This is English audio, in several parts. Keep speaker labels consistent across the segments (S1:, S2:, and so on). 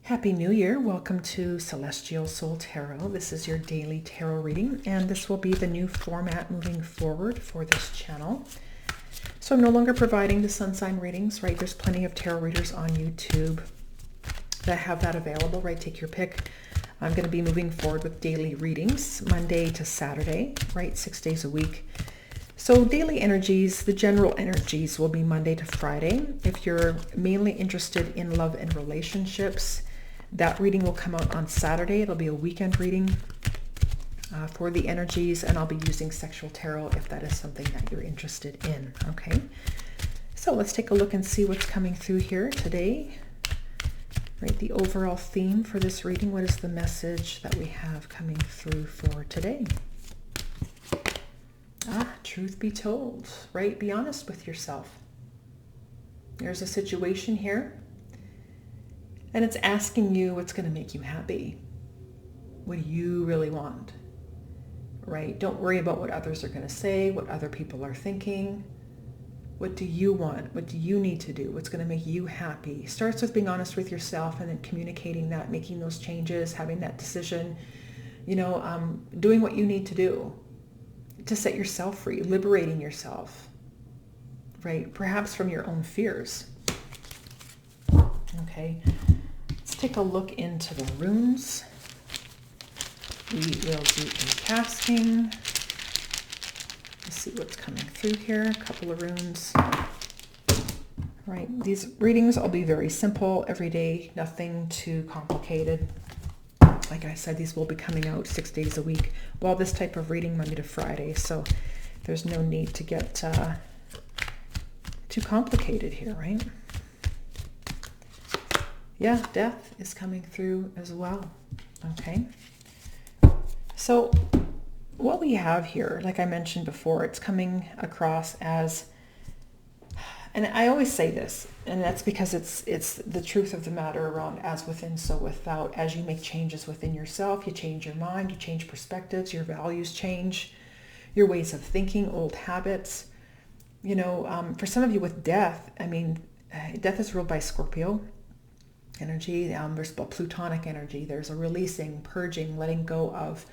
S1: Happy New Year. Welcome to Celestial Soul Tarot. This is your daily tarot reading, and this will be the new format moving forward for this channel. So I'm no longer providing the sun sign readings, right? There's plenty of tarot readers on YouTube that have that available, right? Take your pick. I'm going to be moving forward with daily readings, Monday to Saturday, right? 6 days a week. So daily energies, the general energies will be Monday to Friday. If you're mainly interested in love and relationships, that reading will come out on Saturday. It'll be a weekend reading for the energies, and I'll be using sexual tarot if that is something that you're interested in, okay? So let's take a look and see what's coming through here today. Right, the overall theme for this reading, what is the message that we have coming through for today? Truth be told, right? Be honest with yourself. There's a situation here, and it's asking you what's going to make you happy. What do you really want? Right? Don't worry about what others are going to say, what other people are thinking. What do you want? What do you need to do? What's going to make you happy? Starts with being honest with yourself and then communicating that, making those changes, having that decision, doing what you need to do to set yourself free, liberating yourself, right? Perhaps from your own fears. Okay, let's take a look into the runes. We will do a casting. Let's see what's coming through here. A couple of runes. Right, these readings will be very simple, everyday, nothing too complicated. Like I said, these will be coming out 6 days a week. Well, this type of reading Monday to Friday, so there's no need to get too complicated here, right? Yeah, death is coming through as well, okay? So what we have here, like I mentioned before, it's coming across as, and I always say this, and that's because it's the truth of the matter around as within, so without. As you make changes within yourself, you change your mind, you change perspectives, your values change, your ways of thinking, old habits. For some of you with death, death is ruled by Scorpio energy. There's Plutonic energy. There's a releasing, purging, letting go of,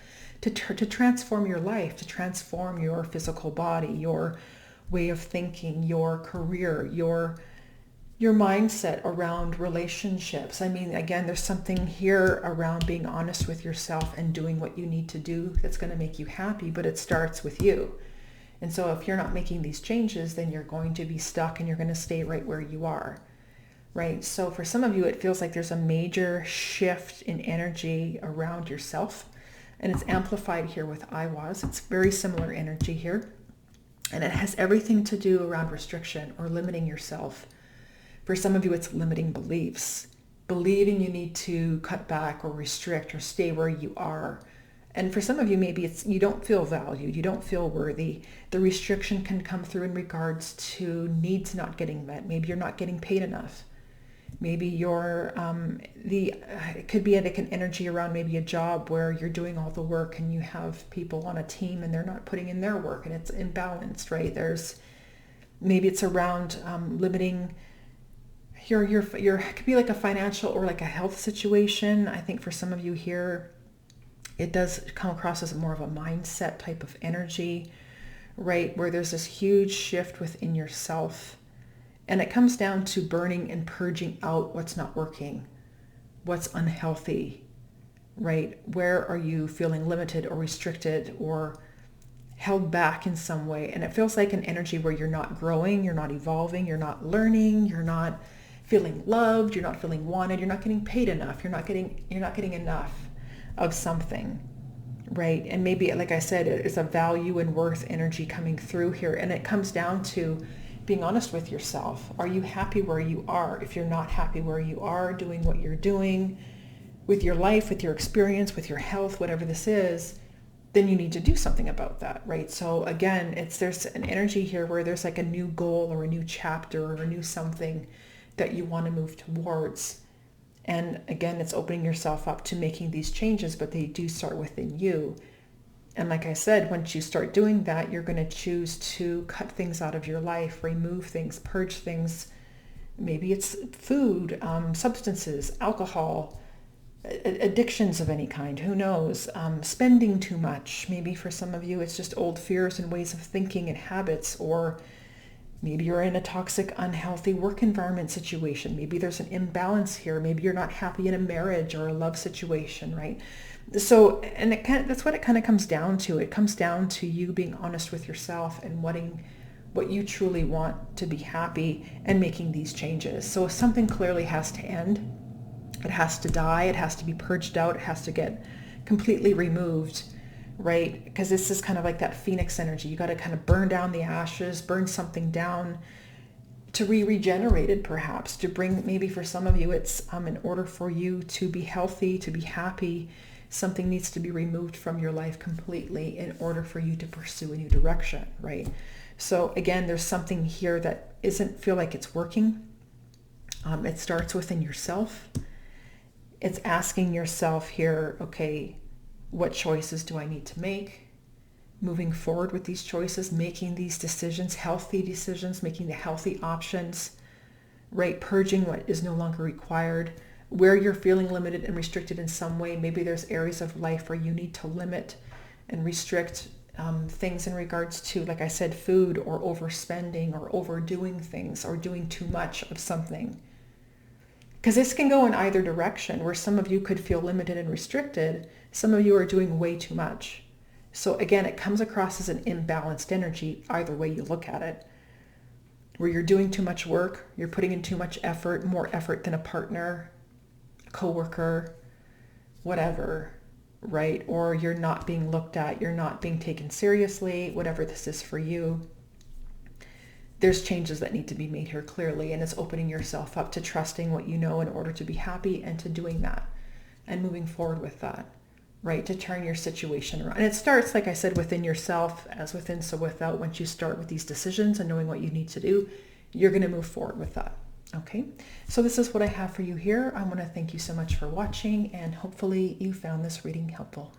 S1: to transform your life, to transform your physical body, your way of thinking, your career, your mindset around relationships. Again, there's something here around being honest with yourself and doing what you need to do that's going to make you happy, but it starts with you. And so if you're not making these changes, then you're going to be stuck and you're going to stay right where you are. Right? So for some of you, it feels like there's a major shift in energy around yourself, and it's amplified here with I was. It's very similar energy here. And it has everything to do around restriction or limiting yourself. For some of you, it's limiting beliefs, believing you need to cut back or restrict or stay where you are. And for some of you, maybe it's you don't feel valued, you don't feel worthy. The restriction can come through in regards to needs not getting met. Maybe you're not getting paid enough. Maybe you're, it could be like an energy around maybe a job where you're doing all the work and you have people on a team and they're not putting in their work and it's imbalanced, right? Maybe it's around limiting it could be like a financial or like a health situation. I think for some of you here, it does come across as more of a mindset type of energy, right? Where there's this huge shift within yourself. And it comes down to burning and purging out what's not working, what's unhealthy, right? Where are you feeling limited or restricted or held back in some way? And it feels like an energy where you're not growing, you're not evolving, you're not learning, you're not feeling loved, you're not feeling wanted, you're not getting paid enough, you're not getting enough of something, right? And maybe, like I said, it's a value and worth energy coming through here. And it comes down to being honest with yourself. Are you happy where you are? If you're not happy where you are, doing what you're doing with your life, with your experience, with your health, whatever this is, then you need to do something about that, right? So again, there's an energy here where there's like a new goal or a new chapter or a new something that you want to move towards. And again, it's opening yourself up to making these changes, but they do start within you. And like I said, once you start doing that, you're going to choose to cut things out of your life, remove things, purge things. Maybe it's food, substances, alcohol, addictions of any kind, who knows, spending too much. Maybe for some of you, it's just old fears and ways of thinking and habits, or maybe you're in a toxic, unhealthy work environment situation. Maybe there's an imbalance here. Maybe you're not happy in a marriage or a love situation, right? So, and that's what it kind of comes down to. It comes down to you being honest with yourself and wanting what you truly want to be happy and making these changes. So something clearly has to end. It has to die. It has to be purged out. It has to get completely removed, right? Because this is kind of like that phoenix energy. You got to kind of burn down the ashes, burn something down to be regenerated, perhaps, to bring, maybe for some of you, it's in order for you to be healthy, to be happy, something needs to be removed from your life completely in order for you to pursue a new direction, right? So again, there's something here that isn't feel like it's working. It starts within yourself. It's asking yourself here, okay, what choices do I need to make? Moving forward with these choices, making these decisions, healthy decisions, making the healthy options, right? Purging what is no longer required. Where you're feeling limited and restricted in some way, maybe there's areas of life where you need to limit and restrict things in regards to, like I said, food or overspending or overdoing things or doing too much of something. Because this can go in either direction, where some of you could feel limited and restricted. Some of you are doing way too much. So again, it comes across as an imbalanced energy, either way you look at it, where you're doing too much work, you're putting in too much effort, more effort than a partner, a coworker, whatever, right? Or you're not being looked at, you're not being taken seriously, whatever this is for you. There's changes that need to be made here clearly, and it's opening yourself up to trusting what you know in order to be happy and to doing that and moving forward with that, right? To turn your situation around. And it starts, like I said, within yourself, as within, so without. Once you start with these decisions and knowing what you need to do, you're going to move forward with that. Okay, so this is what I have for you here. I want to thank you so much for watching, and hopefully you found this reading helpful.